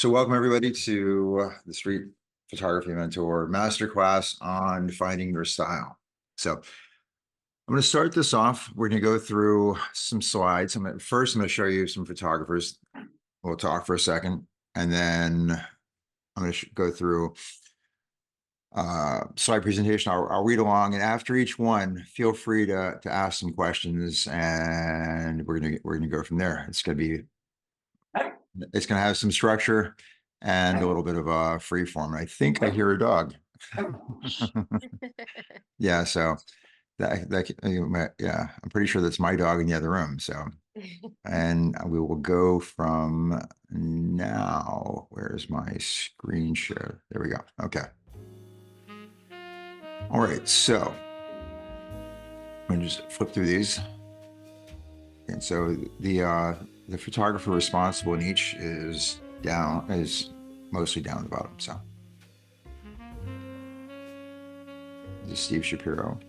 So welcome everybody to the Street Photography Mentor Masterclass on finding your style. So I'm going to start this off. We're going to go through some slides. First, I'm going to show you some photographers. We'll talk for a second, and then I'm going to go through slide presentation. I'll read along, and after each one, feel free to ask some questions, and we're gonna go from there. It's going to have some structure and a little bit of a free form. I think I hear a dog. Yeah, so yeah, I'm pretty sure that's my dog in the other room. So, and we will go from now. Where's my screen share? There we go. Okay. All right, so I'm gonna just flip through these. And so the photographer responsible in each is mostly down the bottom. So this is Steve Shapiro.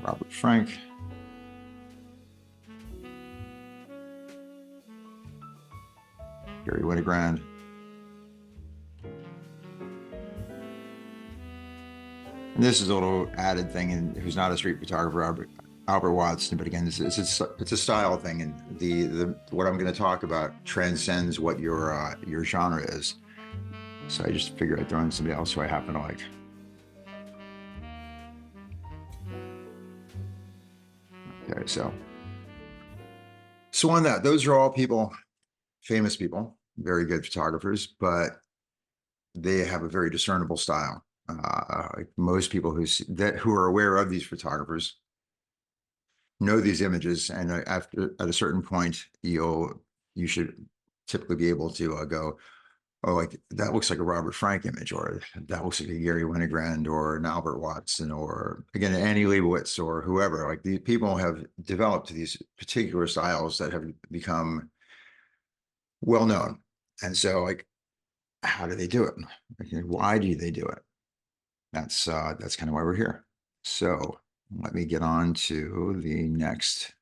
Robert Frank. Gary Winogrand. And this is a little added thing, and who's not a street photographer, Albert Watson. But again, it's a style thing, and the what I'm going to talk about transcends what your genre is. So I just figured I'd throw in somebody else who I happen to like. Okay, so on that, those are all people, famous people, very good photographers, but they have a very discernible style. Like most people who are aware of these photographers know these images, and at a certain point, you should typically be able to go, oh, like that looks like a Robert Frank image, or that looks like a Gary Winogrand, or an Albert Watson, or again Annie Leibovitz, or whoever. Like these people have developed these particular styles that have become well known, and so like, how do they do it? Why do they do it? That's kind of why we're here. So let me get on to the next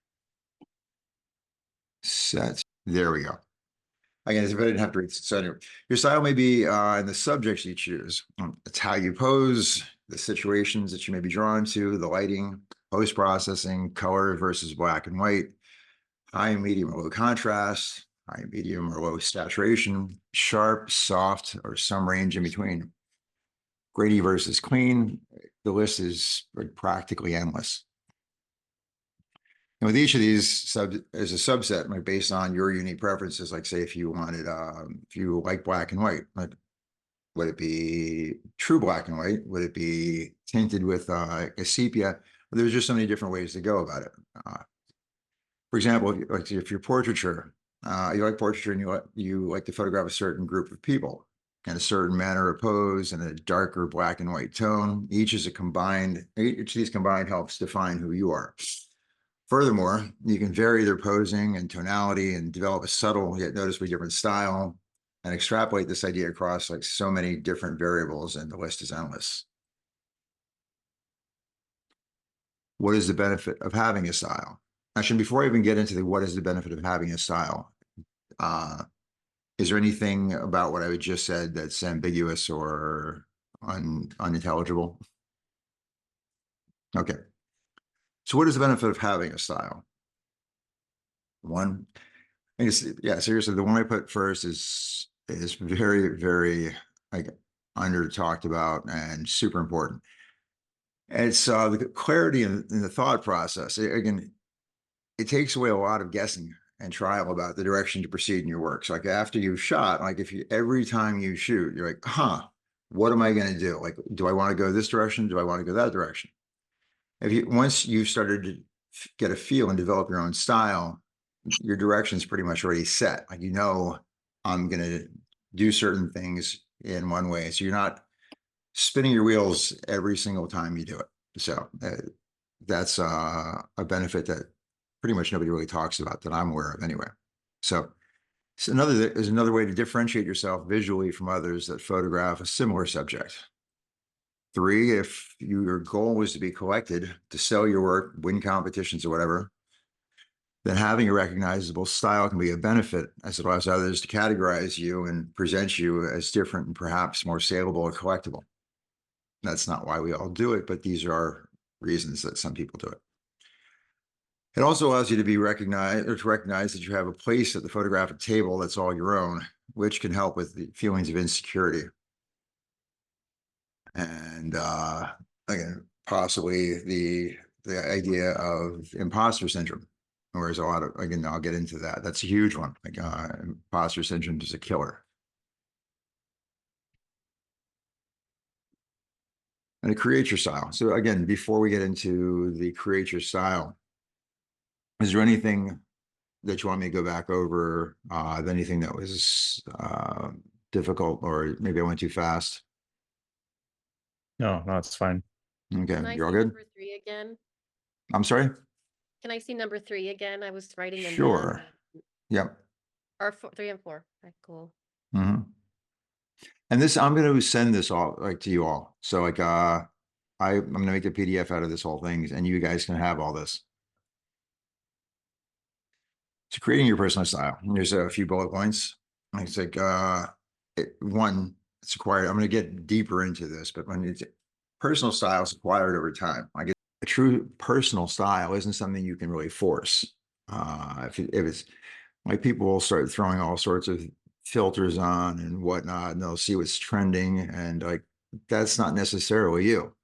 set. There we go. Again, if I didn't have to read. So anyway, your style may be in the subjects you choose. It's how you pose, the situations that you may be drawn to, the lighting, post-processing, color versus black and white, high, medium, or low contrast, high, medium, or low saturation, sharp, soft, or some range in between. Grady versus clean, the list is practically endless. And with each of these as a subset, like based on your unique preferences, like say if you wanted, if you like black and white, like, would it be true black and white? Would it be tinted with a sepia? There's just so many different ways to go about it. For example, if you're portraiture, you like portraiture and you like to photograph a certain group of people in a certain manner of pose and a darker black and white tone. Each of these combined helps define who you are. Furthermore, you can vary their posing and tonality and develop a subtle yet noticeably different style and extrapolate this idea across like so many different variables, and the list is endless. What is the benefit of having a style? Actually, before I even get into what is the benefit of having a style, is there anything about what I just said that's ambiguous or unintelligible? Okay. So what is the benefit of having a style? One, I guess, yeah, seriously, the one I put first is very, very like under talked about and super important. It's the clarity in the thought process. Again, it takes away a lot of guessing and trial about the direction to proceed in your work. So like after you've shot, like every time you shoot, you're like, what am I going to do? Like, do I want to go this direction? Do I want to go that direction? Once you've started to get a feel and develop your own style, your direction is pretty much already set. Like, I'm going to do certain things in one way. So you're not spinning your wheels every single time you do it. So that's a benefit that pretty much nobody really talks about that I'm aware of anyway. So there's another way to differentiate yourself visually from others that photograph a similar subject. 3, if your goal is to be collected, to sell your work, win competitions or whatever, then having a recognizable style can be a benefit as it allows others to categorize you and present you as different and perhaps more saleable or collectible. That's not why we all do it, but these are reasons that some people do it. It also allows you to be recognized or to recognize that you have a place at the photographic table that's all your own, which can help with the feelings of insecurity. And again, possibly the idea of imposter syndrome. Whereas a lot of, again, I'll get into that. That's a huge one. Like imposter syndrome is a killer. And to create your style. So again, before we get into the create your style, is there anything that you want me to go back over? Anything that was difficult, or maybe I went too fast? No, no, it's fine. Okay, Can I you're all see good? number 3 again? I'm sorry? Can I see number 3 again? I was writing them Sure. down. Yep. Or 3 and 4. Okay, cool. Mm-hmm. And this, I'm going to send this all like to you all. So like, I'm going to make a PDF out of this whole thing, and you guys can have all this. So creating your personal style. And there's a few bullet points. It's like, one, it's acquired. I'm going to get deeper into this, but when it's personal style is acquired over time. Like a true personal style isn't something you can really force. If it's like, people will start throwing all sorts of filters on and whatnot, and they'll see what's trending, and like that's not necessarily you.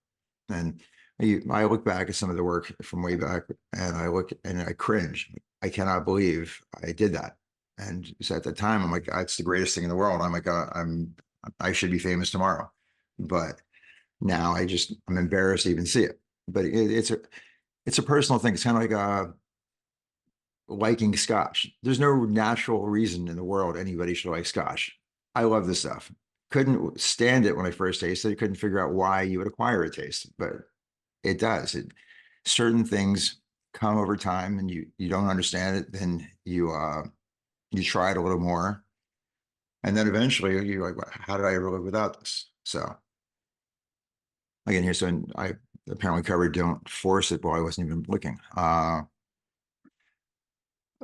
And I look back at some of the work from way back, and I look and I cringe. I cannot believe I did that. And so at the time, I'm like, it's the greatest thing in the world. I'm like, I should be famous tomorrow. But now I'm embarrassed to even see it. But it's a personal thing. It's kind of like liking scotch. There's no natural reason in the world anybody should like scotch. I love this stuff. Couldn't stand it when I first tasted it. Couldn't figure out why you would acquire a taste, but it does. Certain things come over time, and you don't understand it. Then you try it a little more, and then eventually you're like, how did I ever live without this? So again, here, so I apparently covered don't force it. Well, I wasn't even looking. A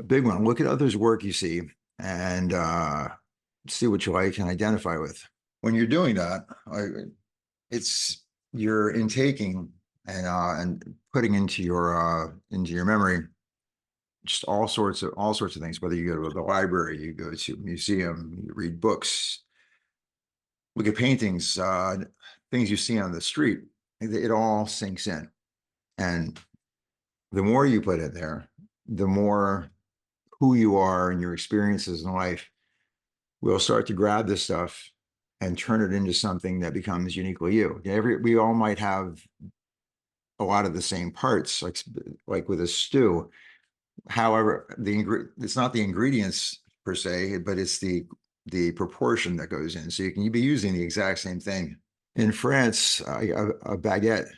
big one. Look at others' work you see, and see what you like and identify with. When you're doing that, it's you're intaking and putting into your memory just all sorts of things. Whether you go to the library, you go to a museum, you read books, look at paintings, things you see on the street. It all sinks in, and the more you put in there, the more who you are and your experiences in life will start to grab this stuff and turn it into something that becomes uniquely you. We all might have a lot of the same parts, like with a stew. However, it's not the ingredients per se, but it's the proportion that goes in. So you can be using the exact same thing. In France, a baguette,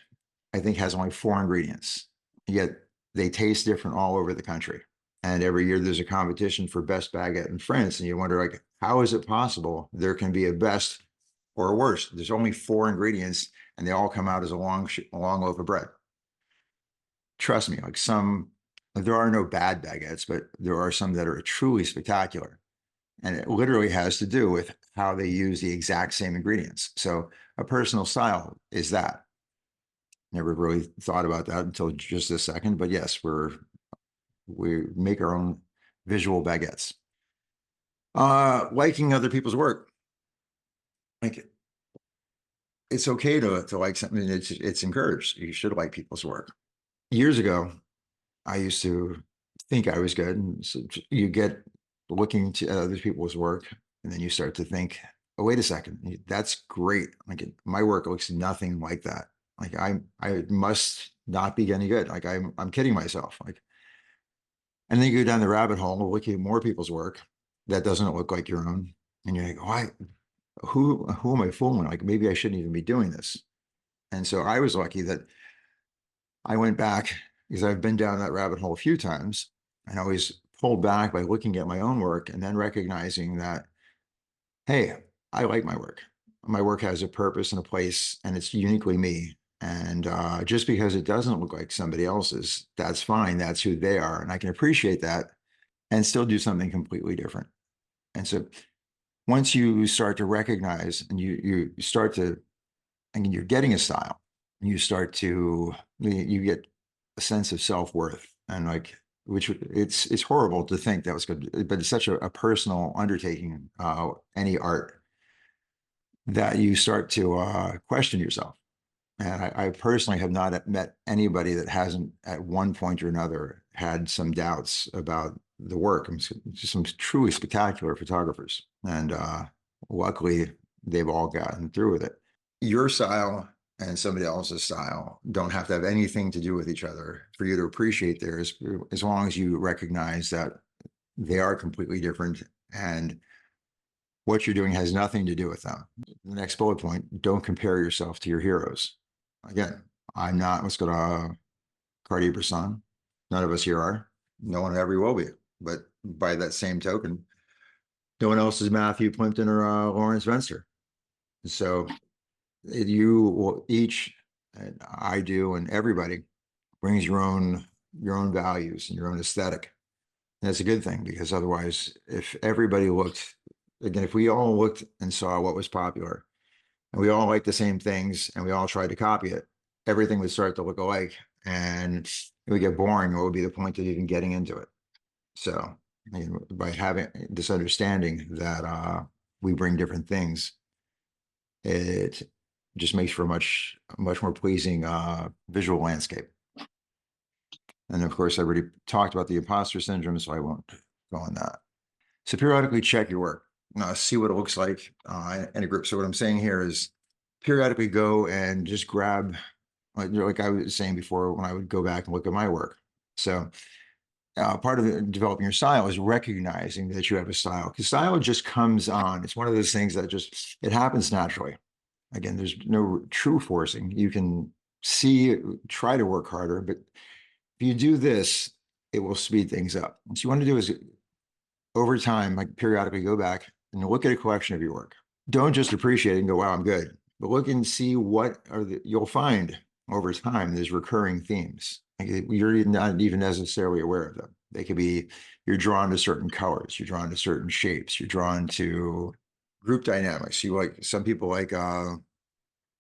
I think, has only 4 ingredients, yet they taste different all over the country. And every year there's a competition for best baguette in France. And you wonder, like, how is it possible there can be a best or a worst? There's only 4 ingredients, and they all come out as a long loaf of bread. Trust me, like there are no bad baguettes, but there are some that are truly spectacular. And it literally has to do with how they use the exact same ingredients. So a personal style is that. Never really thought about that until just this second, but yes, we make our own visual baguettes. Liking other people's work. Like, it's okay to like something. It's encouraged. You should like people's work. Years ago, I used to think I was good, and so you get looking to other people's work, and then you start to think, oh, wait a second, that's great. Like, my work looks nothing like that. Like, I must not be any good. Like, I'm kidding myself. Like, and then you go down the rabbit hole of looking at more people's work that doesn't look like your own, and you're like, why? Who am I fooling? Like, maybe I shouldn't even be doing this. And so I was lucky that I went back, because I've been down that rabbit hole a few times, and I was pulled back by looking at my own work and then recognizing that, hey, I like my work. My work has a purpose and a place, and it's uniquely me. And just because it doesn't look like somebody else's, that's fine. That's who they are. And I can appreciate that and still do something completely different. And so once you start to recognize and you start to, and you're getting a style, you start to, you get a sense of self-worth and like, which it's horrible to think that was good, but it's such a personal undertaking, any art, that you start to question yourself. And I personally have not met anybody that hasn't at one point or another had some doubts about the work. Just some truly spectacular photographers. And luckily, they've all gotten through with it. Your style and somebody else's style don't have to have anything to do with each other for you to appreciate theirs, as long as you recognize that they are completely different and what you're doing has nothing to do with them. The next bullet point, don't compare yourself to your heroes. Again, I'm not, let's go to Cartier-Bresson. None of us here are. No one ever will be. But by that same token, no one else is Matthew Plimpton or Lawrence Venster. So you will each, and I do, and everybody brings your own values and your own aesthetic. And that's a good thing, because otherwise, if everybody looked, again, if we all looked and saw what was popular, and we all liked the same things, and we all tried to copy it, everything would start to look alike, and it would get boring. What would be the point of even getting into it? So, I mean, by having this understanding that we bring different things, it just makes for a much more pleasing visual landscape. And of course, I already talked about the imposter syndrome, so I won't go on that. So periodically check your work, see what it looks like in a group. So what I'm saying here is periodically go and just grab, like I was saying before, when I would go back and look at my work. So part of developing your style is recognizing that you have a style, because style just comes on. It's one of those things that just, it happens naturally. Again, there's no true forcing. You can try to work harder, but if you do this, it will speed things up. What you want to do is, over time, like periodically go back and look at a collection of your work. Don't just appreciate it and go, wow, I'm good, but look and see what you'll find over time. There's recurring themes. Like you're not even necessarily aware of them. They could be, you're drawn to certain colors, you're drawn to certain shapes, you're drawn to group dynamics. You like, some people like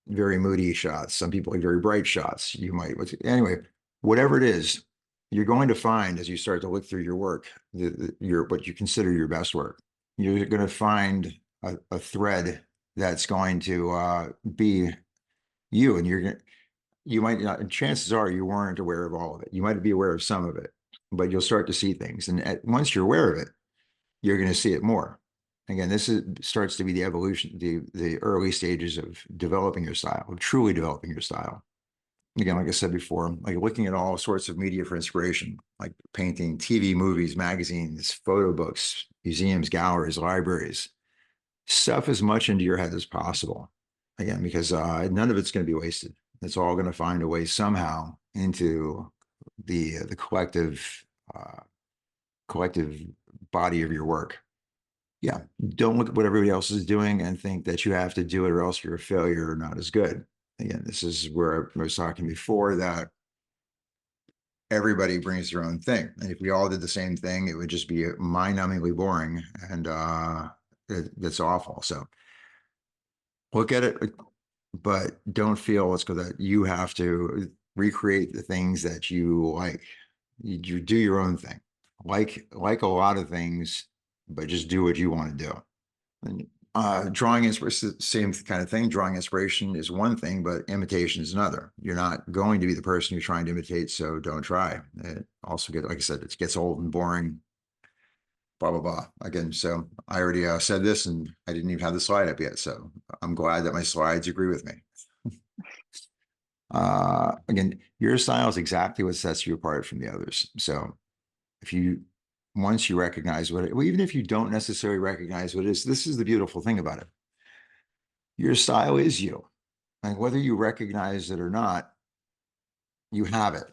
very moody shots, some people like very bright shots. You might, anyway, whatever it is, you're going to find as you start to look through your work, what you consider your best work. You're going to find a thread that's going to be you, and you might not, and chances are you weren't aware of all of it. You might be aware of some of it, but you'll start to see things. And once you're aware of it, you're going to see it more. Again, this starts to be the evolution, the early stages of developing your style, of truly developing your style. Again, like I said before, like looking at all sorts of media for inspiration, like painting, TV, movies, magazines, photo books, museums, galleries, libraries, stuff as much into your head as possible. Again, because none of it's going to be wasted. It's all going to find a way somehow into the collective body of your work. Yeah, don't look at what everybody else is doing and think that you have to do it or else you're a failure or not as good. Again, this is where I was talking before, that everybody brings their own thing. And if we all did the same thing, it would just be mind-numbingly boring, and that's awful. So look at it, but don't feel, let's go, that you have to recreate the things that you like. You do your own thing. Like a lot of things, but just do what you want to do. And drawing inspiration, same kind of thing. Drawing inspiration is one thing, but imitation is another. You're not going to be the person you're trying to imitate, so don't try. It also gets, like I said, it gets old and boring, blah, blah, blah. Again, so I already said this, and I didn't even have the slide up yet, so I'm glad that my slides agree with me. Again, your style is exactly what sets you apart from the others. So if you, once you recognize what it, well, even if you don't necessarily recognize what it is, this is the beautiful thing about it. Your style is you. And whether you recognize it or not, you have it.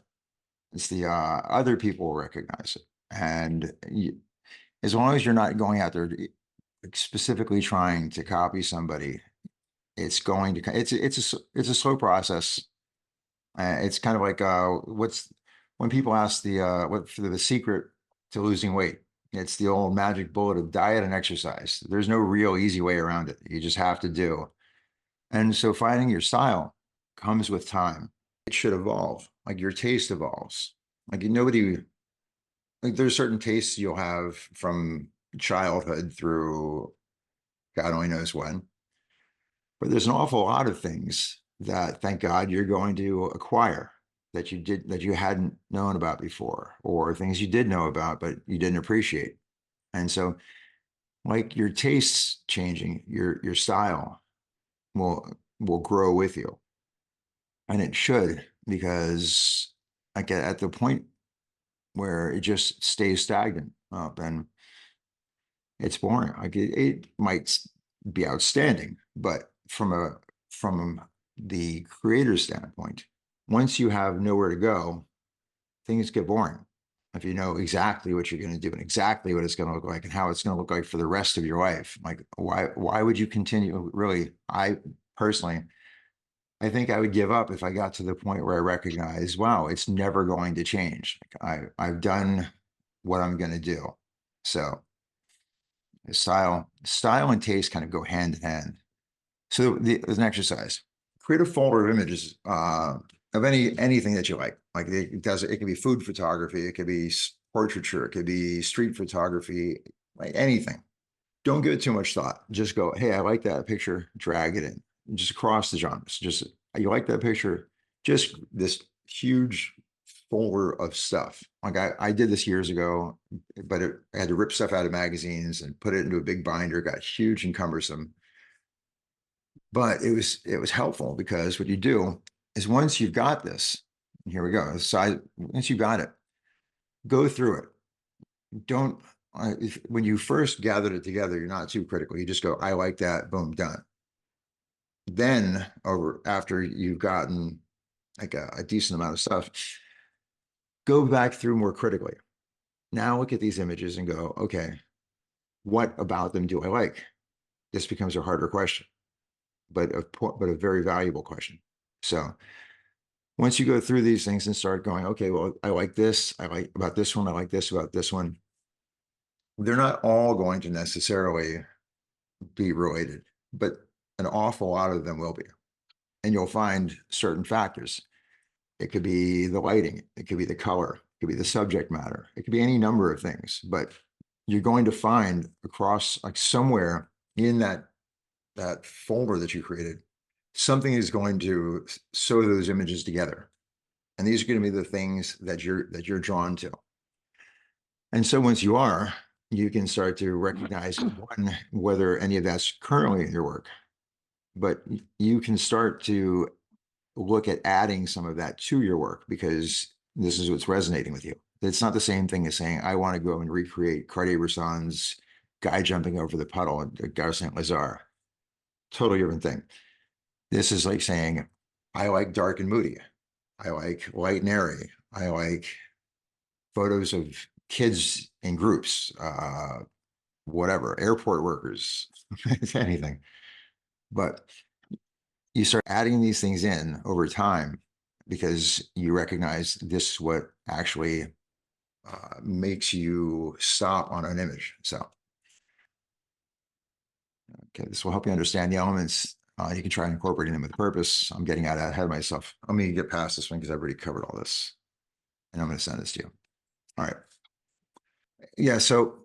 It's the other people will recognize it. And as long as you're not going out there specifically trying to copy somebody, it's going to, it's a slow process. It's kind of like, when people ask what for the secret to losing weight, it's the old magic bullet of diet and exercise. There's no real easy way around it. You just have to do. And so finding your style comes with time. It should evolve, like your taste evolves. Like nobody, like there's certain tastes you'll have from childhood through God only knows when. But there's an awful lot of things that, thank God, you're going to acquire that you hadn't known about before, or things you did know about but you didn't appreciate. And so, like your tastes changing, your style will grow with you, and it should, because like at the point where it just stays stagnant up and it's boring. Like it might be outstanding, but from the creator's standpoint, once you have nowhere to go, things get boring. If you know exactly what you're going to do and exactly what it's going to look like and how it's going to look like for the rest of your life, like why would you continue? Really, I personally, I think I would give up if I got to the point where I recognize, wow, it's never going to change. Like I've done what I'm going to do. So style and taste kind of go hand in hand. So there's an exercise. Create a folder of images of anything that you like. Like it can be food photography, it could be portraiture, it could be street photography, like anything. Don't give it too much thought. Just go, hey, I like that picture, drag it in. Just across the genres. Just you like that picture, just this huge folder of stuff. Like I did this years ago, but I had to rip stuff out of magazines and put it into a big binder. It got huge and cumbersome. But it was helpful because what you do is once you've got this, here we go. Once you got it, go through it. Don't when you first gathered it together, you're not too critical. You just go, I like that, boom, done. Then after you've gotten like a decent amount of stuff, go back through more critically. Now look at these images and go, okay, what about them do I like? This becomes a harder question, but a very valuable question. So once you go through these things and start going, okay, well, I like this, I like about this one, I like this about this one. They're not all going to necessarily be related, but an awful lot of them will be. And you'll find certain factors. It could be the lighting, it could be the color, it could be the subject matter, it could be any number of things, but you're going to find across like somewhere in that folder that you created, something is going to sew those images together. And these are going to be the things that you're drawn to. And so once you are, you can start to recognize one, whether any of that's currently in your work, but you can start to look at adding some of that to your work because this is what's resonating with you. It's not the same thing as saying, I want to go and recreate Cartier-Bresson's guy jumping over the puddle at Gare Saint-Lazare. Totally different thing. This is like saying, I like dark and moody. I like light and airy. I like photos of kids in groups, whatever, airport workers, anything. But you start adding these things in over time because you recognize this is what actually makes you stop on an image. So, okay, this will help you understand the elements. You can try incorporating them with purpose. I'm getting out ahead of myself. Let me get past this one because I've already covered all this. And I'm going to send this to you. All right. Yeah. So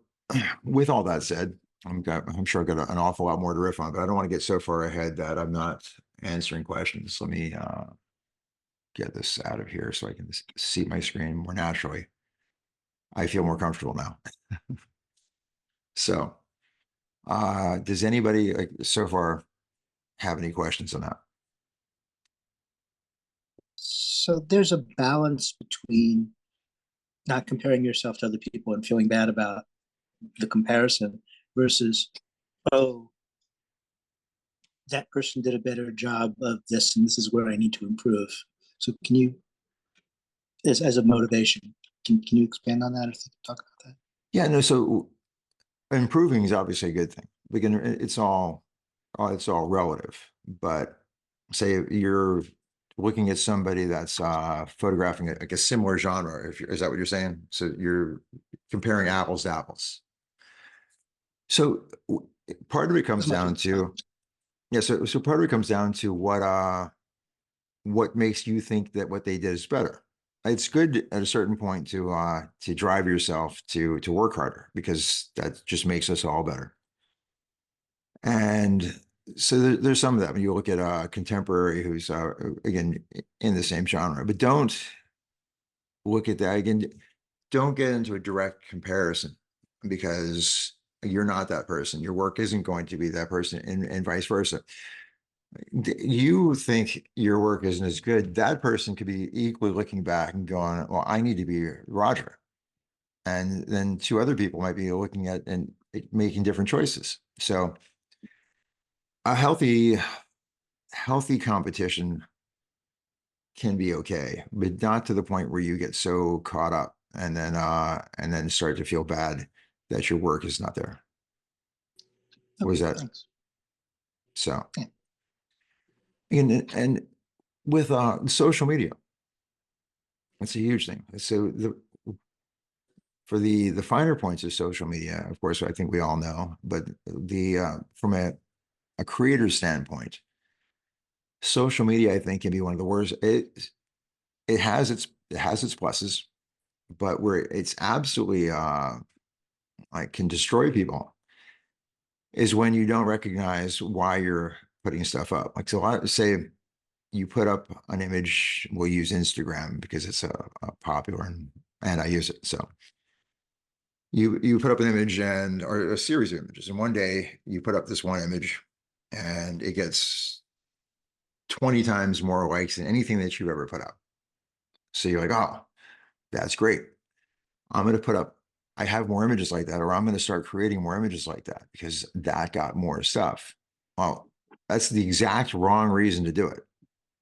with all that said, I'm sure I've got an awful lot more to riff on, but I don't want to get so far ahead that I'm not answering questions. Let me get this out of here so I can see my screen more naturally. I feel more comfortable now. So does anybody like so far have any questions on that? So there's a balance between not comparing yourself to other people and feeling bad about the comparison versus, oh, that person did a better job of this and this is where I need to improve. So can you, as a motivation, can you expand on that or talk about that? Yeah, no, so improving is obviously a good thing. It's all relative, but say you're looking at somebody that's photographing like a similar genre. Is that what you're saying? So you're comparing apples to apples. So part of it comes As much down as to, yeah. So part of it comes down to what makes you think that what they did is better. It's good at a certain point to drive yourself to work harder, because that just makes us all better. And so there's some of that when you look at a contemporary who's again in the same genre, but don't look at that again. Don't get into a direct comparison, because you're not that person. Your work isn't going to be that person, and vice versa. You think your work isn't as good. That person could be equally looking back and going, well, I need to be Roger. And then two other people might be looking at and making different choices. So a healthy competition can be okay, but not to the point where you get so caught up and then start to feel bad that your work is not there. Was Okay, that thanks. so? Yeah. And with social media, it's a huge thing. So for the finer points of social media, of course, I think we all know, but from a creator standpoint, social media, I think, can be one of the worst. It has its pluses, but where it's absolutely like can destroy people is when you don't recognize why you're putting stuff up. Like, so say you put up an image, we'll use Instagram because it's a popular and I use it. So you put up an image or a series of images, and one day you put up this one image and it gets 20 times more likes than anything that you've ever put up. So you're like, oh, that's great. I'm going to put up, I have more images like that, or I'm going to start creating more images like that because that got more stuff. Well, that's the exact wrong reason to do it.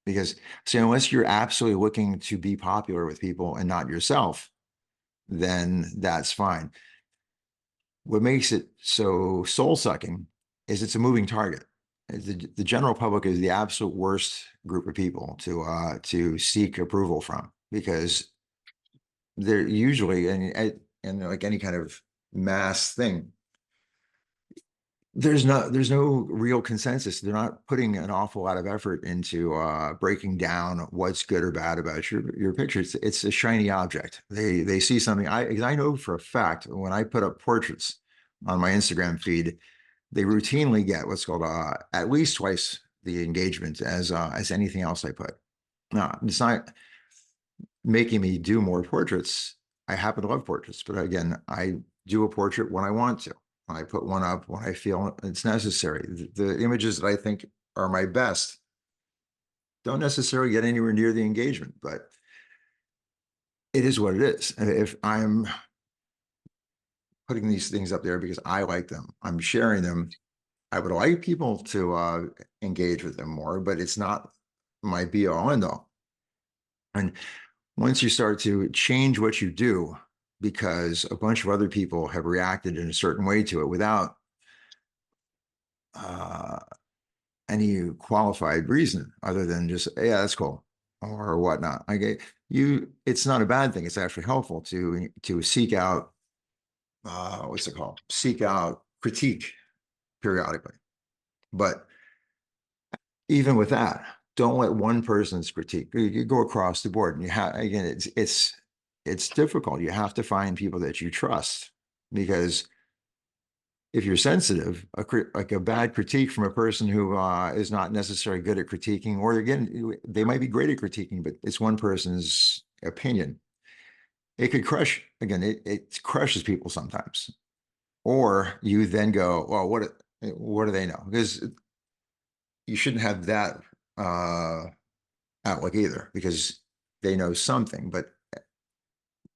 Because so unless you're absolutely looking to be popular with people and not yourself, then that's fine. What makes it so soul sucking is it's a moving target. The general public is the absolute worst group of people to seek approval from, because they're usually and like any kind of mass thing, there's no real consensus. They're not putting an awful lot of effort into breaking down what's good or bad about your picture. It's a shiny object. They see something. I know for a fact when I put up portraits on my Instagram feed, they routinely get what's called at least twice the engagement as anything else I put. No, it's not making me do more portraits. I happen to love portraits, but again, I do a portrait when I want to. I put one up when I feel it's necessary. The images that I think are my best don't necessarily get anywhere near the engagement, but it is what it is. And if I'm putting these things up there because I like them, I'm sharing them, I would like people to engage with them more, but it's not my be all end all. And once you start to change what you do because a bunch of other people have reacted in a certain way to it without any qualified reason other than just, yeah, that's cool or whatnot. I get you. It's not a bad thing. It's actually helpful to seek out what's it called? Seek out critique periodically. But even with that, don't let one person's critique. You go across the board, and you have again. It's difficult. You have to find people that you trust, because if you're sensitive, like a bad critique from a person who is not necessarily good at critiquing, or again, they might be great at critiquing, but it's one person's opinion. It could crush, again, it crushes people sometimes. Or you then go, well, what do they know? Because you shouldn't have that outlook either, because they know something. But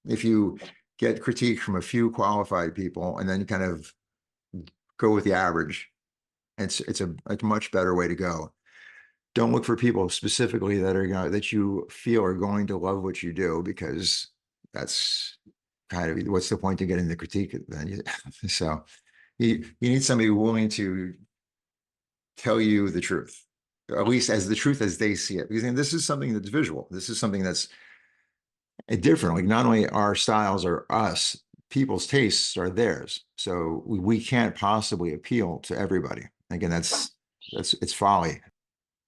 if you get critique from a few qualified people and then kind of go with the average, it's a much better way to go. Don't look for people specifically that you feel are going to love what you do, because that's kind of what's the point of getting the critique then. So you need somebody willing to tell you the truth. at least as the truth as they see it. Because this is something that's visual. This is something that's different. Like not only our styles are us, people's tastes are theirs. So we can't possibly appeal to everybody. Again, it's folly.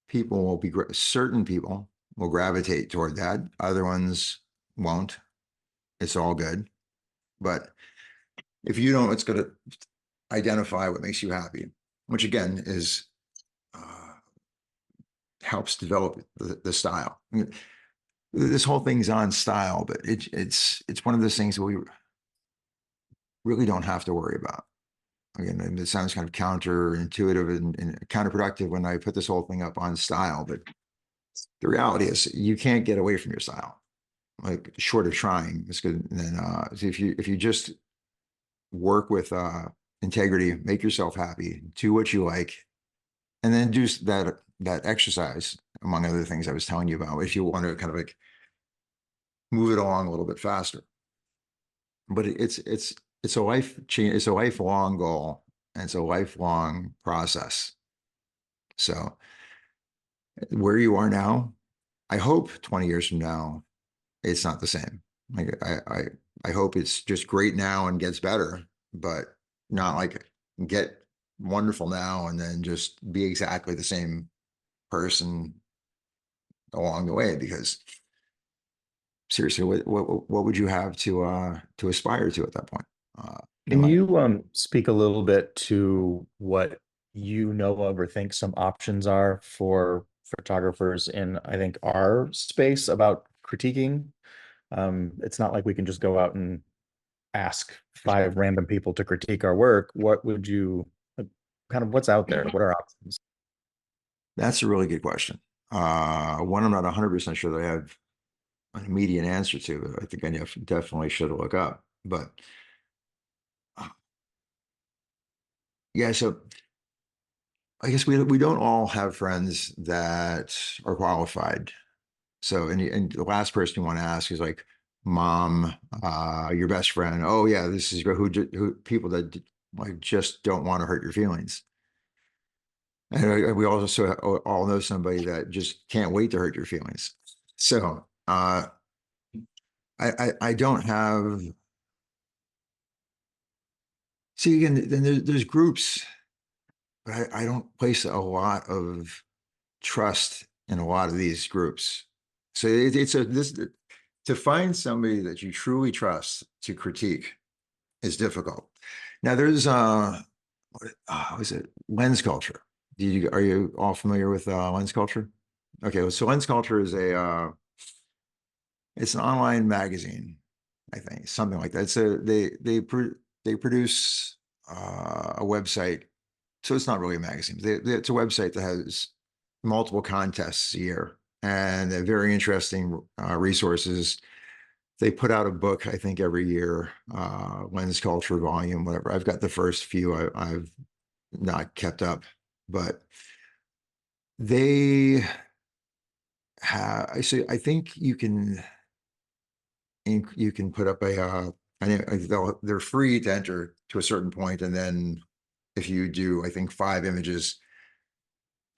People will be certain people will gravitate toward that. Other ones won't. It's all good. But if you don't, it's going to identify what makes you happy, which again is helps develop the style. I mean, this whole thing's on style, but it's one of those things that we really don't have to worry about. Again, and it sounds kind of counterintuitive and counterproductive when I put this whole thing up on style, but the reality is you can't get away from your style, like short of trying. It's good. And then so if you just work with integrity, make yourself happy, do what you like, and then do that exercise, among other things I was telling you about, if you want to kind of like move it along a little bit faster. But it's a life change. It's a lifelong goal, and it's a lifelong process. So where you are now, I hope 20 years from now, it's not the same. Like I hope it's just great now and gets better, but not like get wonderful now and then just be exactly the same person along the way. Because seriously, what would you have to aspire to at that point? Can you speak a little bit to what you know of or think some options are for photographers in, I think, our space about critiquing? It's not like we can just go out and ask 5 random people to critique our work. What would you kind of what's out there? What are options? That's a really good question. One I'm not 100% sure that I have an immediate answer to, but I think I definitely should look up. But yeah, so I guess we don't all have friends that are qualified. So and the last person you want to ask is like mom, your best friend. Oh yeah, this is who people that like just don't want to hurt your feelings. And we also all know somebody that just can't wait to hurt your feelings. So I don't have. See again, then there's groups, but I don't place a lot of trust in a lot of these groups. So it's this to find somebody that you truly trust to critique is difficult. Now there's what is it, lens culture? Are you all familiar with lens culture? Okay, so lens culture is it's an online magazine, I think, something like that. So they produce a website. So it's not really a magazine. It's a website that has multiple contests a year, and they're very interesting resources. They put out a book, I think, every year, Lens Culture Volume, whatever. I've got the first few. I've not kept up, but they have. I think you can put up they're free to enter to a certain point, and then if you do, I think 5 images,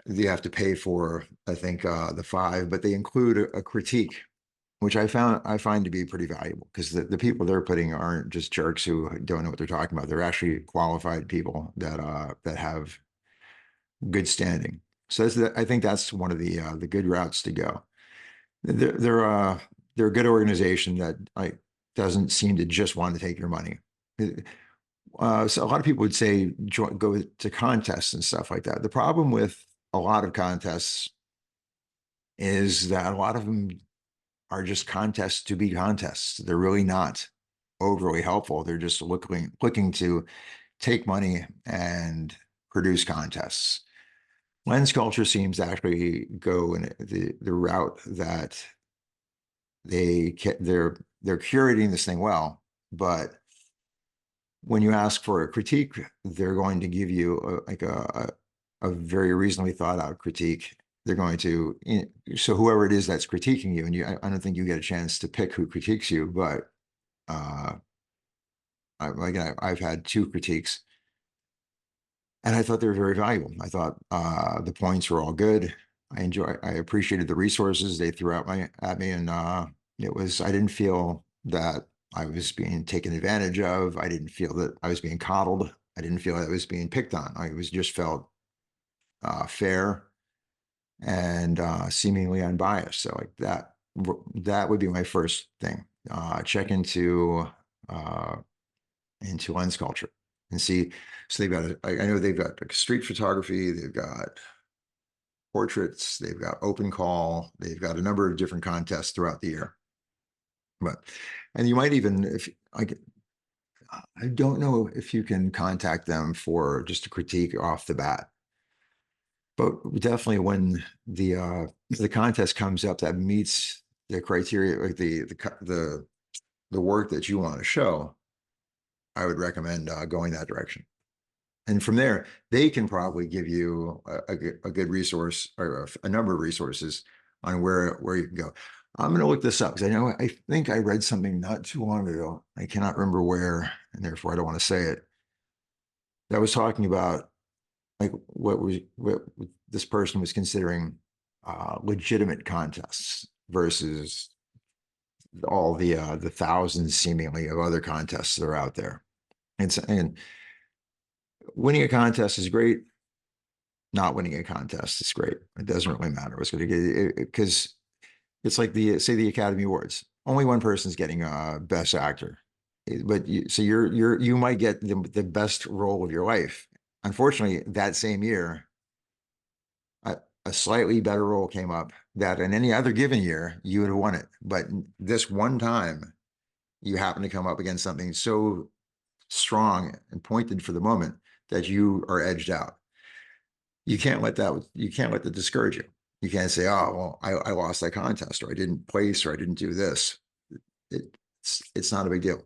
you have to pay for, I think, the 5, but they include a critique, which I find to be pretty valuable, because the people they're putting aren't just jerks who don't know what they're talking about. They're actually qualified people that have good standing. So I think that's one of the good routes to go. They're a good organization that doesn't seem to just want to take your money. So a lot of people would say go to contests and stuff like that. The problem with a lot of contests is that a lot of them are just contests to be contests. They're really not overly helpful. They're just looking to take money and produce contests. Lens culture seems to actually go in the route that they're curating this thing well, but when you ask for a critique, they're going to give you a very reasonably thought out critique. They're going to, so whoever it is that's critiquing you, and I don't think you get a chance to pick who critiques you, but I've had 2 critiques, and I thought they were very valuable. I thought the points were all good. I appreciated the resources they threw at me, and I didn't feel that I was being taken advantage of. I didn't feel that I was being coddled. I didn't feel that I was being picked on. I was just felt fair and seemingly unbiased. So like that would be my first thing. Check into lens culture and see. So they've got, I know they've got like street photography, they've got portraits, they've got open call, they've got a number of different contests throughout the year. And you might even, if I don't know if you can contact them for just a critique off the bat, but definitely when the contest comes up that meets the criteria, like the work that you want to show, I would recommend going that direction. And from there, they can probably give you a good resource or a number of resources on where you can go. I'm going to look this up because I think I read something not too long ago. I cannot remember where, and therefore I don't want to say it. That was talking about like what this person was considering legitimate contests versus all the thousands seemingly of other contests that are out there. And winning a contest is great. Not winning a contest is great. It doesn't really matter what's going to get, because it's like say the Academy Awards. Only one person's getting Best Actor, but you might get the best role of your life. Unfortunately, that same year, a slightly better role came up that in any other given year you would have won it. But this one time, you happen to come up against something so strong and pointed for the moment that you are edged out. You can't let that discourage you. You can't say, oh, well, I lost that contest, or I didn't place, or I didn't do this. It's not a big deal.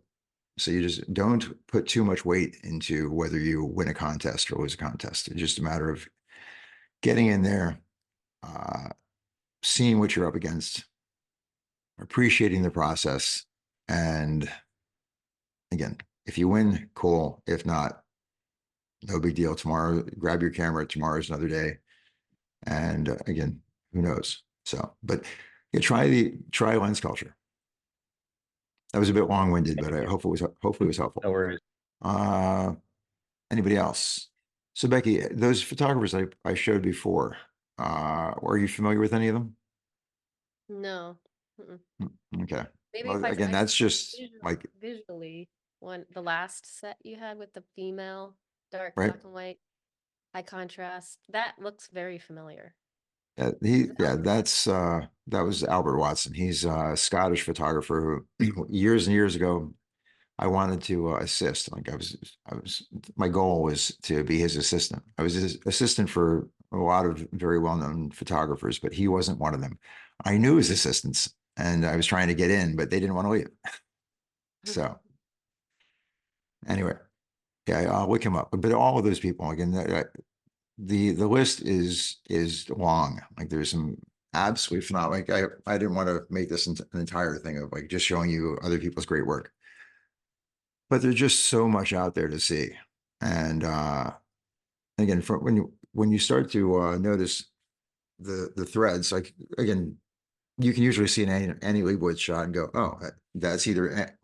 So you just don't put too much weight into whether you win a contest or lose a contest. It's just a matter of getting in there, seeing what you're up against, appreciating the process. And again, if you win, cool. If not, no big deal. Tomorrow, grab your camera. Tomorrow's another day. And again, who knows? So, but yeah, try lens culture. That was a bit long-winded, but I hope it was helpful. No worries. Anybody else? So Becky, those photographers I showed before, are you familiar with any of them? No. Okay. Maybe Well, if I again, that's just like visually the last set you had with the female dark right. black and white high contrast, that looks very familiar. That was Albert Watson. He's a Scottish photographer who years and years ago I wanted to assist. Like my goal was to be his assistant. I was his assistant for a lot of very well-known photographers, but he wasn't one of them. I knew his assistants and I was trying to get in, but they didn't want to leave. So anyway, yeah, I'll look him up. But all of those people, again, the list is long. Like there's some absolutely phenomenal. Like I didn't want to make this an entire thing of like just showing you other people's great work, but there's just so much out there to see. And again, when you start to notice the threads, like again, you can usually see an Annie Leibovitz shot and go, oh, that's either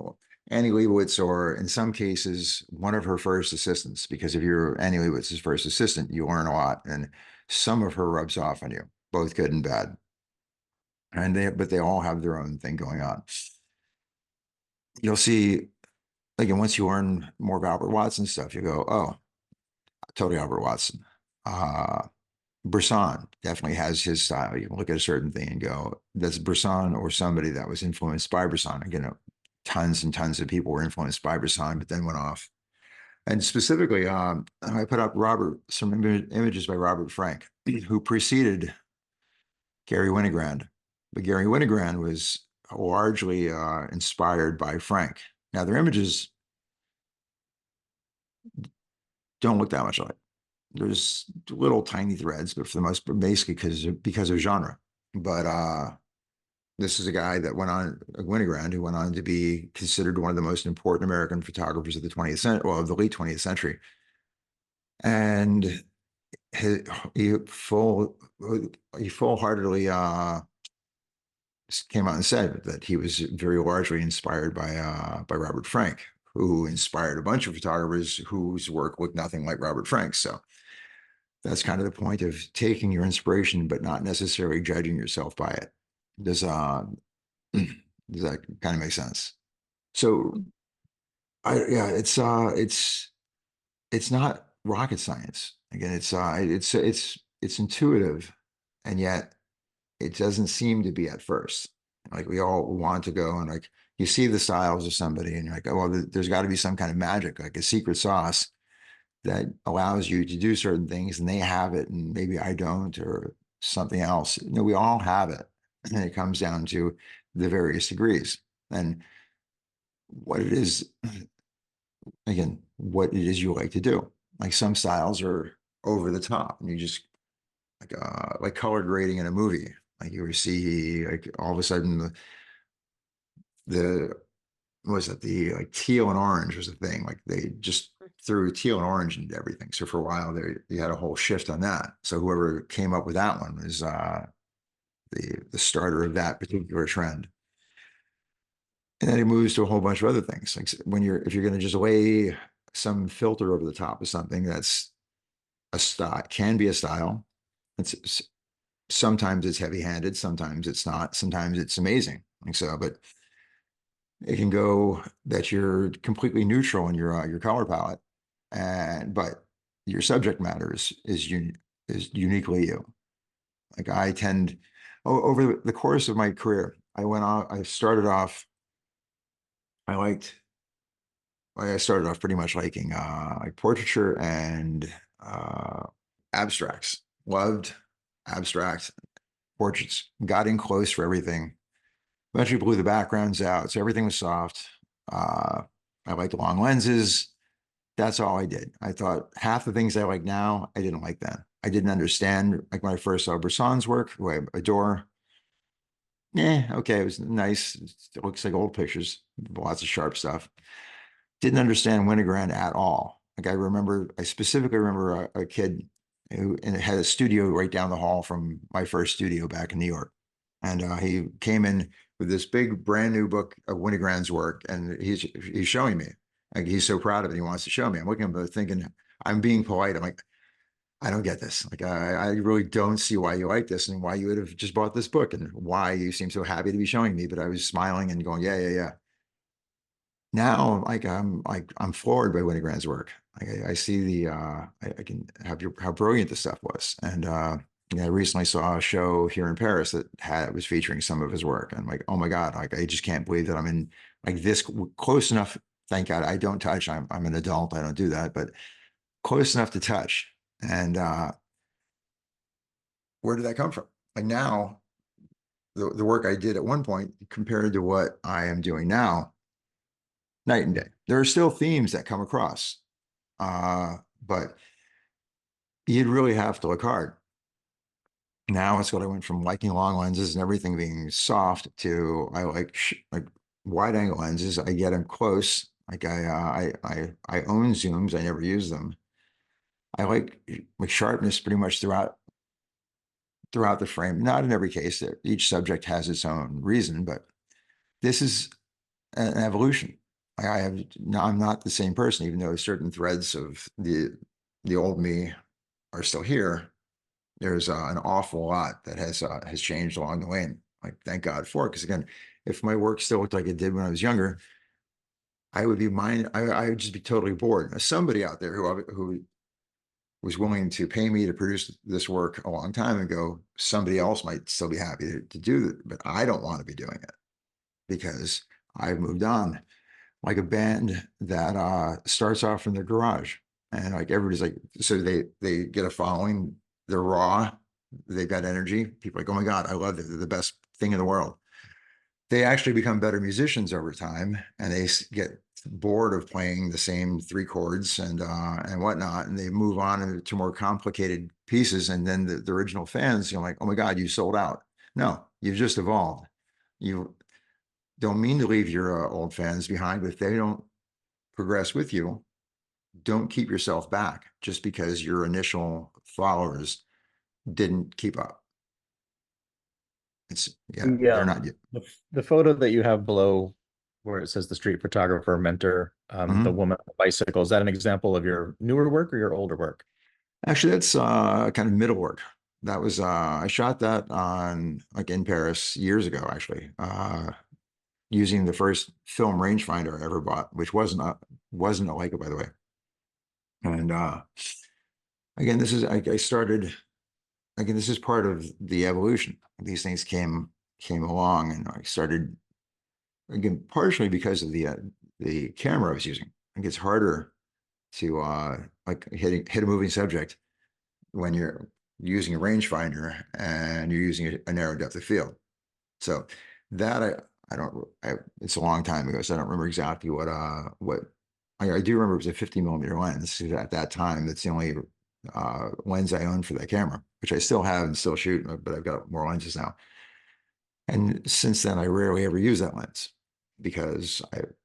Annie Leibovitz or in some cases, one of her first assistants, because if you're Annie Leibovitz's first assistant, you learn a lot. And some of her rubs off on you, both good and bad. But they all have their own thing going on. You'll see, again, once you learn more of Albert Watson stuff, you go, oh, totally Albert Watson. Bresson definitely has his style. You can look at a certain thing and go, that's Bresson or somebody that was influenced by Bresson. Again, tons and tons of people were influenced by Bresson, but then went off. And specifically, I put up some images by Robert Frank, who preceded Gary Winogrand. But Gary Winogrand was largely inspired by Frank. Now, their images don't look that much alike. There's little tiny threads, but for the most part, basically because of genre. But this is a guy that went on, Winogrand, who went on to be considered one of the most important American photographers of the 20th century, well, of the late 20th century. And he, he full, he full-heartedly, came out and said that he was very largely inspired by Robert Frank, who inspired a bunch of photographers whose work looked nothing like Robert Frank's. So that's kind of the point of taking your inspiration, but not necessarily judging yourself by it. Does does that kind of make sense? So yeah, it's not rocket science. Again, it's intuitive, and yet it doesn't seem to be at first. Like we all want to go and like you see the styles of somebody and you're like, oh, well, there's got to be some kind of magic, like a secret sauce that allows you to do certain things and they have it and maybe I don't or something else. You know, we all have it. And it comes down to the various degrees and what it is, again, what it is you like to do. Like some styles are over the top and you just like color grading in a movie. Like you would see like all of a sudden the what was it, the like teal and orange was a thing. Like they just threw teal and orange into everything. So for a while they had a whole shift on that. So whoever came up with that one was the starter of that particular trend. And then it moves to a whole bunch of other things. Like when if you're going to just lay some filter over the top of something that's a style, can be a style. It's sometimes it's heavy-handed, sometimes it's not, sometimes it's amazing. Like so, but it can go that you're completely neutral in your color palette, and but your subject matter is uniquely you. Like I tend over the course of my career, I started off, I liked, I started off pretty much liking like portraiture and abstracts. Loved abstract portraits. Got in close for everything. Eventually blew the backgrounds out, so everything was soft. I liked long lenses. That's all I did. I thought half the things I like now, I didn't like then. I didn't understand. Like when I first saw Bresson's work, who I adore. Yeah, okay, it was nice. It looks like old pictures, lots of sharp stuff. Didn't understand Winogrand at all. Like I specifically remember a kid who and had a studio right down the hall from my first studio back in New York. And he came in with this big brand new book of Winogrand's work, and he's showing me. Like he's so proud of it, he wants to show me. I'm looking at him thinking, I'm being polite. I'm like, I don't get this. Like I really don't see why you like this and why you would have just bought this book and why you seem so happy to be showing me. But I was smiling and going, yeah, yeah, yeah. Now, I'm floored by Winogrand's work. I see I can have how brilliant this stuff was. And yeah, I recently saw a show here in Paris that was featuring some of his work. And I'm like, oh my God, like I just can't believe that I'm in like this close enough. Thank God I don't touch. I'm an adult. I don't do that, but close enough to touch. And where did that come from? Like now, the work I did at one point compared to what I am doing now, night and day. There are still themes that come across, but you'd really have to look hard. Now it's what I went from liking long lenses and everything being soft to I like wide angle lenses. I get them close. Like I own zooms. I never use them. I like sharpness pretty much throughout the frame. Not in every case. Each subject has its own reason, but this is an evolution. I'm not the same person, even though certain threads of the old me are still here. There's an awful lot that has changed along the way, and like thank God for it. Because again, if my work still looked like it did when I was younger, I would be I would just be totally bored. Now, somebody out there who was willing to pay me to produce this work a long time ago, somebody else might still be happy to do it, but I don't want to be doing it because I've moved on. Like a band that starts off in their garage and like everybody's like, so they get a following, they're raw, they've got energy. People are like, oh my God, I love it. They're the best thing in the world. They actually become better musicians over time and they get bored of playing the same three chords and whatnot. And they move on to more complicated pieces. And then the original fans, like, oh my God, you sold out. No, you've just evolved. You don't mean to leave your old fans behind, but if they don't progress with you, don't keep yourself back just because your initial followers didn't keep up. It's yeah, they're not yet. The photo that you have below where it says the street photographer mentor, the woman on the bicycle, is that an example of your newer work or your older work? Actually, that's kind of middle work. That was I shot that on like in Paris years ago, actually, using the first film rangefinder I ever bought, which wasn't a Leica, by the way. And again, this is I started again. This is part of the evolution. These things came along, and I started again partially because of the camera I was using. It gets harder to like hit a moving subject when you're using a rangefinder and you're using a narrow depth of field. So that it's a long time ago, so I don't remember exactly what I do remember it was a 50mm lens. At that time, that's the only lens I owned for that camera, which I still have and still shoot, but I've got more lenses now. And since then, I rarely ever use that lens because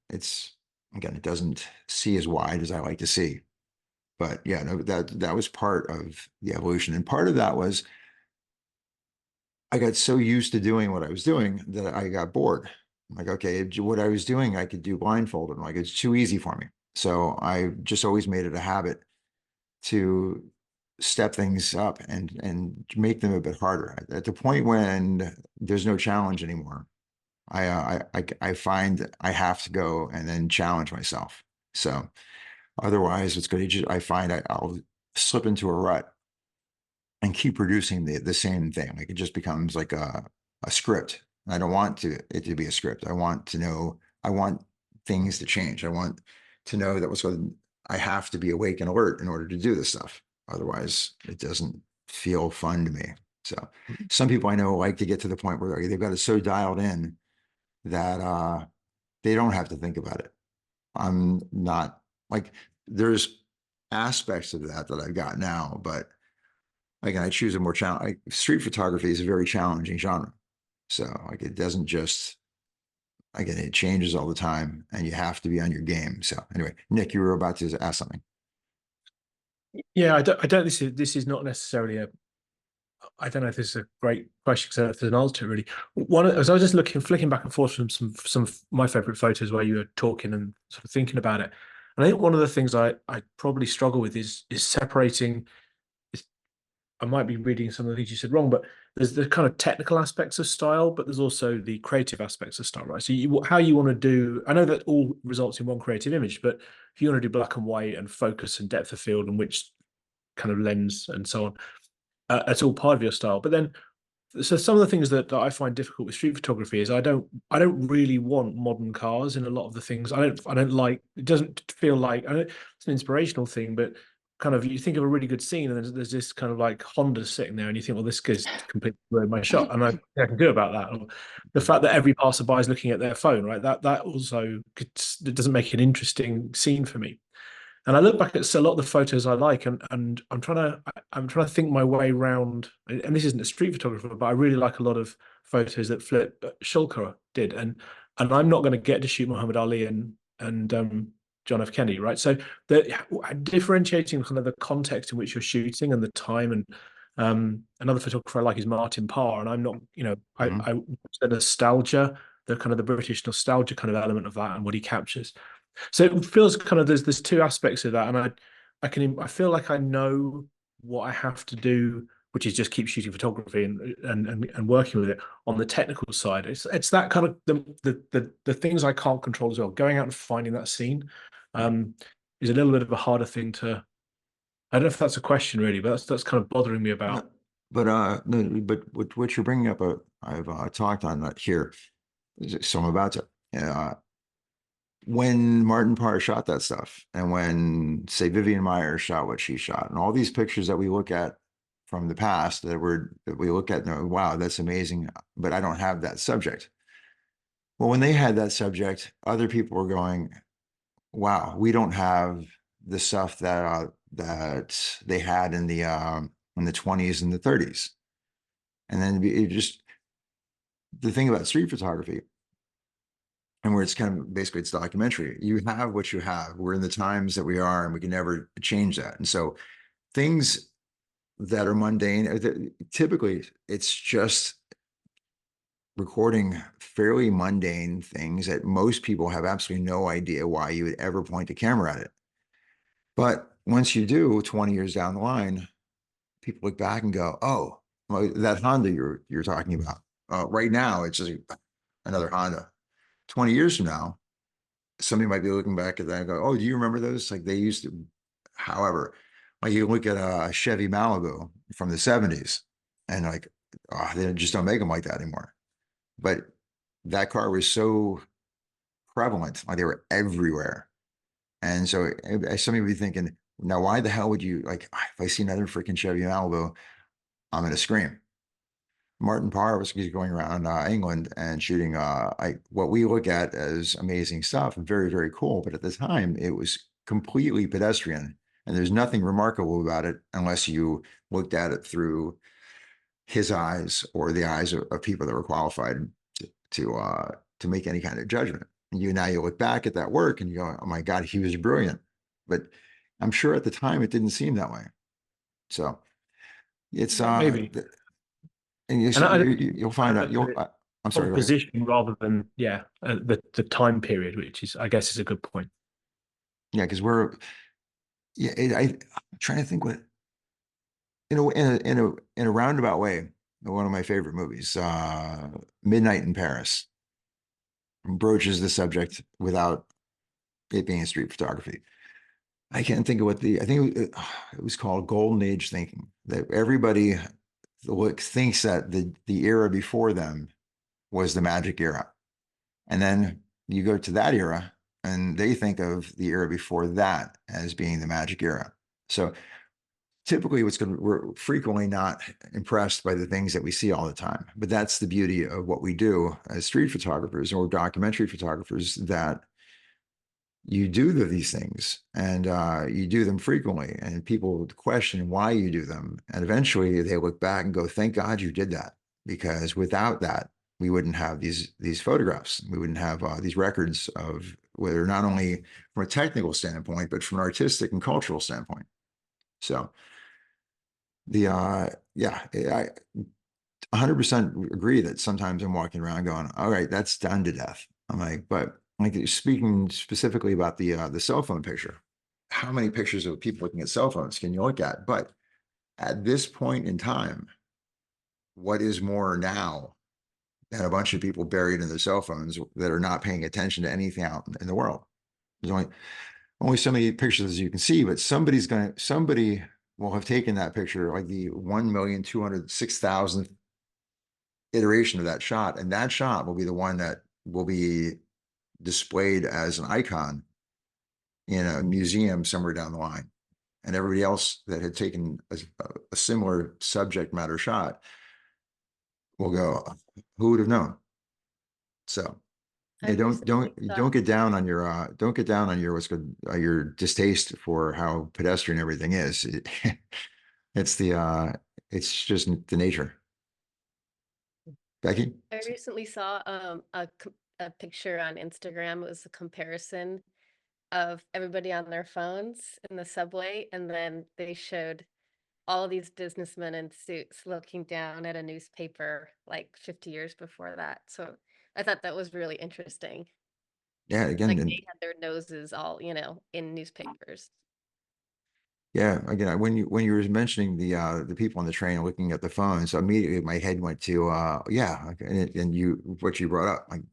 it's again, it doesn't see as wide as I like to see. But yeah, no, that was part of the evolution, and part of that was I got so used to doing what I was doing that I got bored. I'm like, okay, what I was doing, I could do blindfolded. Like it's too easy for me. So I just always made it a habit to step things up and make them a bit harder. At the point when there's no challenge anymore, I find I have to go and then challenge myself. So otherwise, it's going to I find I'll slip into a rut and keep producing the same thing. Like it just becomes like a script. I don't want it to be a script. I want to know, I want things to change. I want to know that I have to be awake and alert in order to do this stuff. Otherwise, it doesn't feel fun to me. So some people I know like to get to the point where they've got it so dialed in that they don't have to think about it. I'm not like there's aspects of that I've got now, but again, I choose a more challenge. Street photography is a very challenging genre. So like it doesn't just again, it changes all the time and you have to be on your game. So anyway, Nick, you were about to ask something. Yeah, I don't. This is not necessarily a. I don't know if this is a great question because there's an answer to it really. As I was just flicking back and forth from some of my favorite photos where you were talking and sort of thinking about it, and I think one of the things I probably struggle with is separating. I might be reading some of the things you said wrong, but there's the kind of technical aspects of style, but there's also the creative aspects of style, right? So how you want to do, I know that all results in one creative image, but if you want to do black and white and focus and depth of field and which kind of lens and so on, that's all part of your style. But then, so some of the things that I find difficult with street photography is I don't really want modern cars in a lot of the things. I don't like, it doesn't feel like, it's an inspirational thing, but kind of you think of a really good scene and there's this kind of like Honda sitting there and you think, well, this guy's completely ruined my shot, and I can do about that. Or the fact that every passerby is looking at their phone, right? That also it doesn't make an interesting scene for me. And I look back at a lot of the photos I like, and I'm trying to think my way around. And this isn't a street photographer, but I really like a lot of photos that Flip Schulker did, and I'm not going to get to shoot Muhammad Ali and John F. Kennedy, right? So the differentiating kind of the context in which you're shooting and the time, and another photographer I like is Martin Parr, and I'm not, I the nostalgia, the kind of the British nostalgia kind of element of that and what he captures. So it feels kind of there's two aspects of that, and I feel like I know what I have to do, which is just keep shooting photography and working with it on the technical side. It's that kind of the things I can't control as well. Going out and finding that scene is a little bit of a harder thing to. I don't know if that's a question really, but that's kind of bothering me about. But no, but what you're bringing up, I've talked on that here. So I'm about to. When Martin Parr shot that stuff, and when say Vivian Myers shot what she shot, and all these pictures that we look at from the past that we look at and go, wow, that's amazing, but I don't have that subject. Well, when they had that subject, other people were going, wow, we don't have the stuff that they had in the 20s and the 30s. And then it just the thing about street photography and where it's kind of basically it's documentary. You have what you have. We're in the times that we are, and we can never change that. And so things that are mundane, typically it's just recording fairly mundane things that most people have absolutely no idea why you would ever point a camera at it. But once you do, 20 years down the line, people look back and go, "Oh, well, that Honda you're talking about. Right now, it's just another Honda. 20 years from now, somebody might be looking back at that and go, "Oh, do you remember those? Like they used to." However, like you look at a Chevy Malibu from the 70s, and like, oh, they just don't make them like that anymore. But that car was so prevalent, like they were everywhere. And so somebody would be thinking, now why the hell would you like if I see another freaking Chevy Malibu, I'm gonna scream. Martin Parr was going around England and shooting what we look at as amazing stuff and very, very cool. But at the time, it was completely pedestrian. And there's nothing remarkable about it unless you looked at it through his eyes or the eyes of people that were qualified to make any kind of judgment. And now you look back at that work and you go, "Oh my God, he was brilliant." But I'm sure at the time it didn't seem that way. So it's Maybe. and And I, you'll find out. I'm sorry. Go ahead. Composition rather than the time period, which is I guess is a good point. Yeah, because I'm trying to think what in a roundabout way. One of my favorite movies, Midnight in Paris, broaches the subject without it being street photography. I can't think of I think it was called Golden Age thinking, that everybody thinks that the era before them was the magic era. And then you go to that era and they think of the era before that as being the magic era. So typically we're frequently not impressed by the things that we see all the time, but that's the beauty of what we do as street photographers or documentary photographers, that you do these things and you do them frequently, and people question why you do them. And eventually they look back and go, "Thank God you did that, because without that, we wouldn't have these photographs. We wouldn't have these records of whether not only from a technical standpoint, but from an artistic and cultural standpoint." So yeah, I 100% agree that sometimes I'm walking around going, "All right, that's done to death." I'm like, but like speaking specifically about the cell phone picture, how many pictures of people looking at cell phones can you look at? But at this point in time, what is more now than a bunch of people buried in their cell phones that are not paying attention to anything out in the world? There's only so many pictures as you can see, but somebody will have taken that picture, like the 1,206,000th iteration of that shot, and that shot will be the one that will be displayed as an icon in a museum somewhere down the line. And everybody else that had taken a similar subject matter shot will go, "Who would have known?" So yeah, I recently saw- don't get down on your what's good your distaste for how pedestrian everything is. It's it's just the nature. Becky? I recently saw a picture on Instagram. It was a comparison of everybody on their phones in the subway, and then they showed all these businessmen in suits looking down at a newspaper like 50 years before that. So I thought that was really interesting. Yeah, again, Like and they had their noses all, in newspapers. yeah, again, when you were mentioning the people on the train looking at the phones, immediately my head went to yeah, and what you brought up, like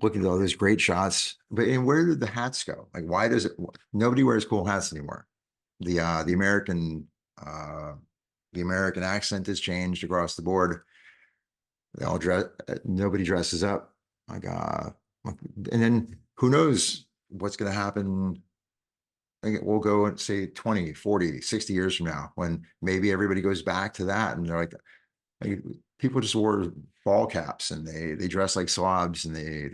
looking at all those great shots. But and where did the hats go? Like, why does it? Nobody wears cool hats anymore. The American accent has changed across the board. They all dress. Nobody dresses up. Like and then who knows what's going to happen. Like, we'll go and say 20, 40, 60 years from now, when maybe everybody goes back to that and they're like people just wore ball caps and they dress like slobs and they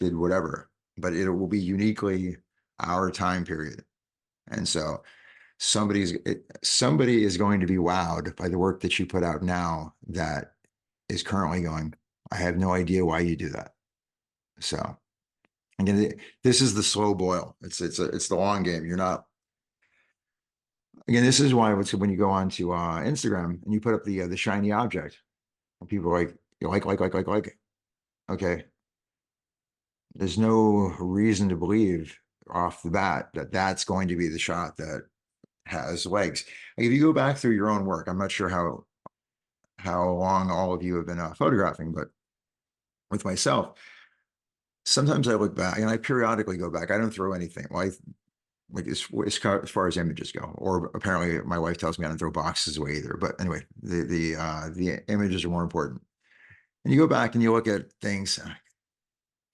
did whatever, but it will be uniquely our time period. And so somebody is going to be wowed by the work that you put out now that is currently going, "I have no idea why you do that." So again, this is the slow boil. It's the long game. You're not. Again, this is why when you go on to Instagram and you put up the shiny object, and people are like, you like. Okay, there's no reason to believe off the bat that that's going to be the shot that has legs. Like if you go back through your own work, I'm not sure how long all of you have been photographing, but with myself, sometimes I look back and I periodically go back. I don't throw anything. Well, like as far as images go, or apparently my wife tells me I don't throw boxes away either. But anyway, the images are more important. And you go back and you look at things.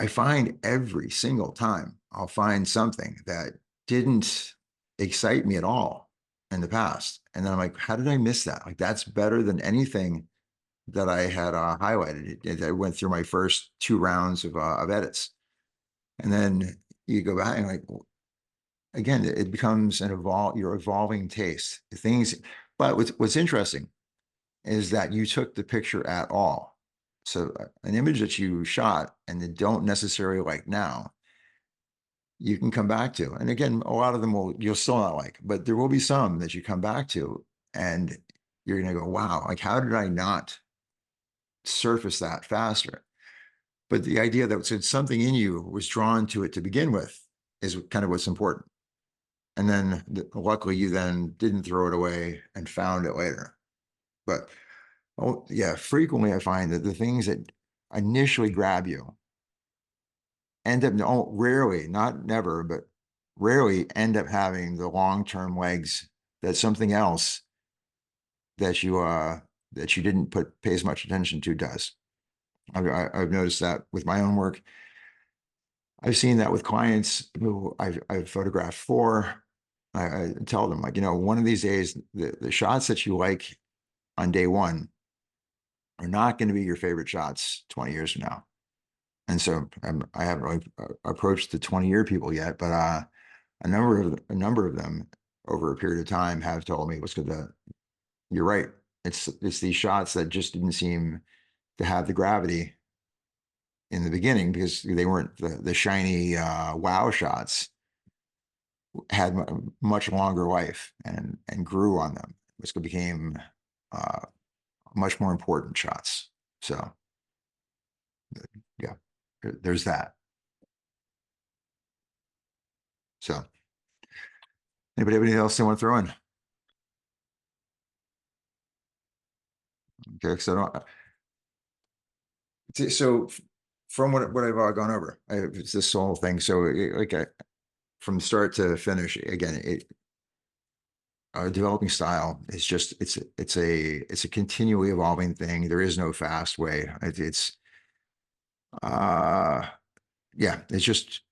I find every single time I'll find something that didn't excite me at all in the past. And then I'm like, how did I miss that? Like that's better than anything that I had highlighted. I went through my first 2 rounds of edits. And then you go back and like, again, it becomes your evolving taste. Things, but what's interesting is that you took the picture at all. So an image that you shot and that don't necessarily like now, you can come back to. And again, a lot of them you'll still not like, but there will be some that you come back to and you're going to go, wow, like how did I not surface that faster? But the idea that something in you was drawn to it to begin with is kind of what's important. And then luckily you then didn't throw it away and found it later. But oh yeah, frequently I find that the things that initially grab you end up rarely, not never, but rarely end up having the long-term legs that something else that you didn't pay as much attention to does. I've noticed that with my own work. I've seen that with clients who I've photographed for. I tell them like, one of these days, the shots that you like on day one are not going to be your favorite shots 20 years from now. And so I haven't really approached the 20-year people yet, but a number of them over a period of time have told me, "What's good? You're right. It's these shots that just didn't seem to have the gravity in the beginning because they weren't the shiny wow shots. Had much longer life and grew on them, which became much more important shots. So yeah, there's that. So anybody have anything else they want to throw in? Okay, so from what I've gone over, it's this whole thing. So from start to finish, again, developing style is just it's a continually evolving thing. There is no fast way. Yeah, it's just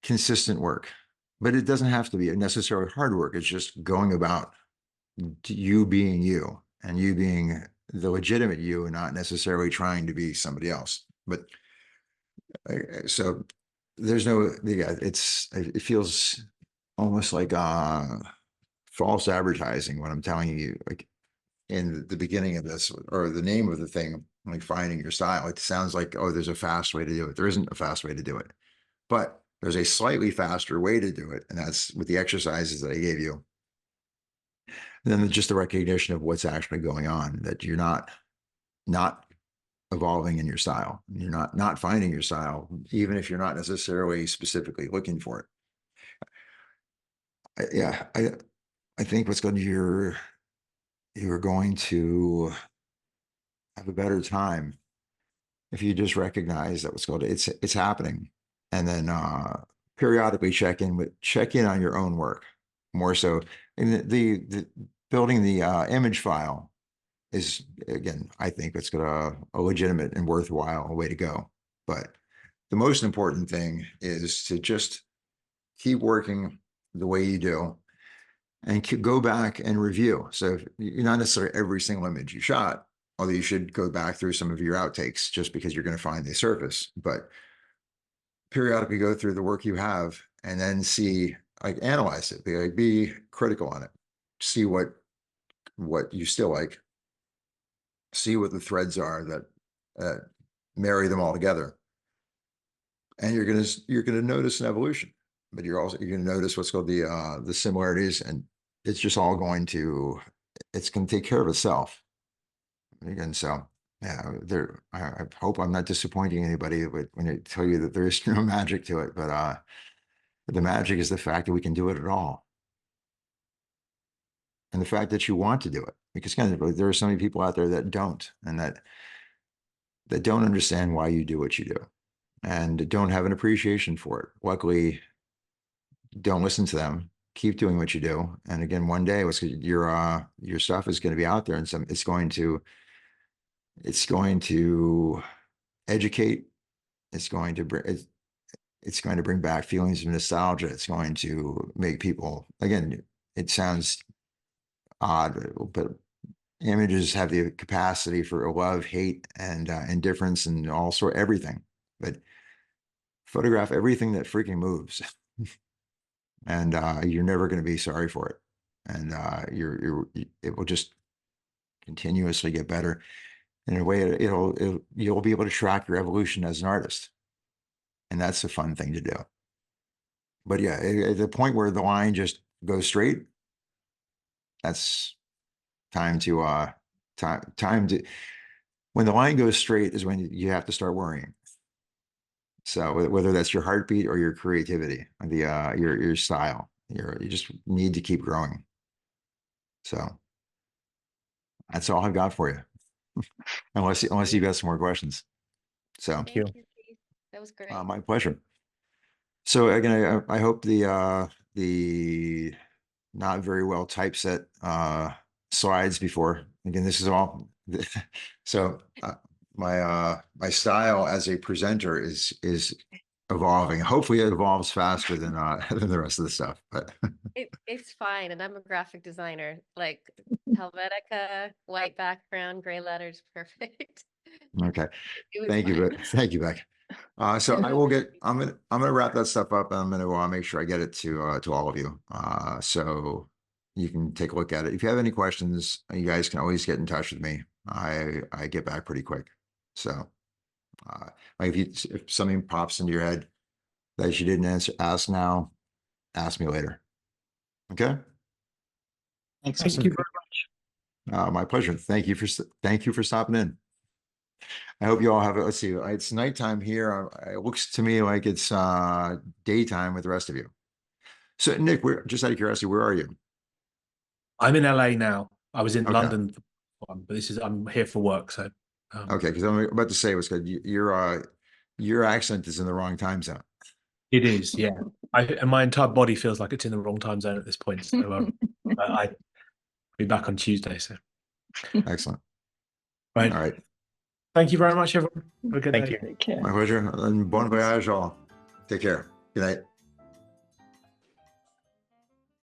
consistent work, but it doesn't have to be necessarily hard work. It's just going about you being you and you being the legitimate you and not necessarily trying to be somebody else. But so there's no, yeah, it feels almost like false advertising when I'm telling you, like in the beginning of this or the name of the thing, like finding your style. It sounds like, oh, there's a fast way to do it. There isn't a fast way to do it, but there's a slightly faster way to do it. And that's with the exercises that I gave you. And then just the recognition of what's actually going on, that you're not evolving in your style. You're not finding your style, even if you're not necessarily specifically looking for it. I think what's going to you're going to have a better time if you just recognize that it's happening, and then periodically check in on your own work more so. And the building the image file is, again, I think it's got a legitimate and worthwhile way to go. But the most important thing is to just keep working the way you do and go back and review. So you're not necessarily every single image you shot, although you should go back through some of your outtakes just because you're going to find the surface, but periodically go through the work you have and then see, like, analyze it, be critical on it, see what you still like, see what the threads are that marry them all together, And you're gonna notice an evolution, but you're gonna notice what's called the similarities, and it's just all it's gonna take care of itself. Again, so yeah, I hope I'm not disappointing anybody when I tell you that there is no magic to it, but the magic is the fact that we can do it at all. And the fact that you want to do it, because kind of there are so many people out there that don't, and that don't understand why you do what you do, and don't have an appreciation for it. Luckily, don't listen to them. Keep doing what you do, and again, one day, your stuff is going to be out there, and it's going to educate. It's going to bring back feelings of nostalgia. It's going to make people, again, it sounds odd, but images have the capacity for love, hate, and indifference, and everything. But photograph everything that freaking moves, and you're never going to be sorry for it. And it will just continuously get better. In a way, you'll be able to track your evolution as an artist, and that's a fun thing to do. But yeah, at the point where the line just goes straight, that's time to when the line goes straight is when you have to start worrying. So whether that's your heartbeat or your creativity, your style, you just need to keep growing. So that's all I've got for you, unless you've got some more questions. So Thank you. you, Keith. That was great. my pleasure. So again, I hope the not very well typeset slides before. Again, this is all. So my style as a presenter is evolving. Hopefully, it evolves faster than than the rest of the stuff. But It's fine, and I'm a graphic designer. Like Helvetica, white background, gray letters, perfect. okay, It was thank you, fine. thank you, Beck. So I will get. I'm gonna wrap that stuff up, and I'm gonna make sure I get it to all of you. So you can take a look at it. If you have any questions, you guys can always get in touch with me. I get back pretty quick. So like if something pops into your head that you didn't ask now, ask me later. Okay. Thanks. Thank you very much. My pleasure. Thank you for stopping in. I hope you all have it. Let's see. It's nighttime here. It looks to me like it's daytime with the rest of you. So Nick, we're just out of curiosity, where are you? I'm in LA now. I was in Okay. London, but I'm here for work. So Okay, because I'm about to say it was good. Your accent is in the wrong time zone. it is, yeah. And my entire body feels like it's in the wrong time zone at this point. So I'll be back on Tuesday. So Excellent. right. All right. Thank you very much, everyone. Have a good Thank day. you. Take care. My pleasure. And bon voyage all. Take care. Good night.